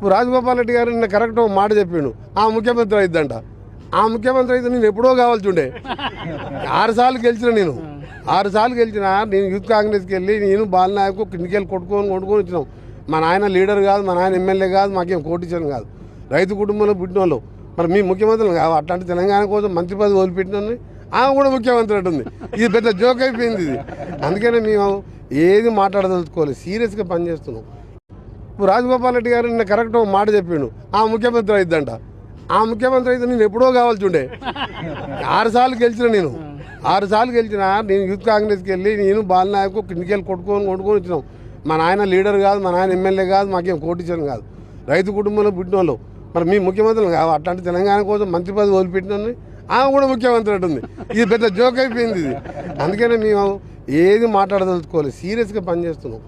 ఇప్పుడు రాజగోపాల్ రెడ్డి గారు నిన్న కరెక్ట్ ఒక మాట చెప్పిండు, ఆ ముఖ్యమంత్రి అయిద్దంట. ఆ ముఖ్యమంత్రి అయితే నేను ఎప్పుడో కావాల్సి ఉండే. 6 సార్లు గెలిచిన నేను 6 సార్లు గెలిచిన నేను యూత్ కాంగ్రెస్కి వెళ్ళి నేను బాలనాయకు కిందికెళ్ళి కొట్టుకొని వచ్చినాం. మా నాయన లీడర్ కాదు, మా నాయన ఎమ్మెల్యే కాదు, మాకేం కోటీశ్వరం కాదు, రైతు కుటుంబంలో పుట్టిన వాళ్ళు. మరి మీ ముఖ్యమంత్రులు కాదు అట్లాంటి తెలంగాణ కోసం మంత్రి పదవి వదిలిపెట్టినని ఆమె కూడా ముఖ్యమంత్రి అంటుంది. ఇది పెద్ద జోక్ అయిపోయింది ఇది. అందుకనే మేము ఏది మాట్లాడదలుచుకోవాలి, సీరియస్గా పనిచేస్తున్నాం. ఇప్పుడు రాజగోపాల్ రెడ్డి గారు నిన్న కరెక్ట్ ఒక మాట చెప్పిండు, ఆ ముఖ్యమంత్రి అయిద్దంట. ఆ ముఖ్యమంత్రి అయితే నేను ఎప్పుడో కావాల్సి ఉండే. 6 సార్లు గెలిచిన నేను 6 సార్లు గెలిచిన నేను యూత్ కాంగ్రెస్కి వెళ్ళి నేను బాలనాయకు కిందికెళ్ళి కొట్టుకొని వచ్చినాం. మా నాయన లీడర్ కాదు, మా నాయన ఎమ్మెల్యే కాదు, మాకేం కోటీశ్వరం కాదు, రైతు కుటుంబంలో పుట్టిన వాళ్ళు. మరి మీ ముఖ్యమంత్రులు కాదు అట్లాంటి తెలంగాణ కోసం మంత్రి పదవి వదిలిపెట్టినని ఆమె కూడా ముఖ్యమంత్రి అంటుంది. ఇది పెద్ద జోక్ అయిపోయింది ఇది. అందుకనే మేము ఏది మాట్లాడదలుచుకోవాలి, సీరియస్గా పనిచేస్తున్నాం.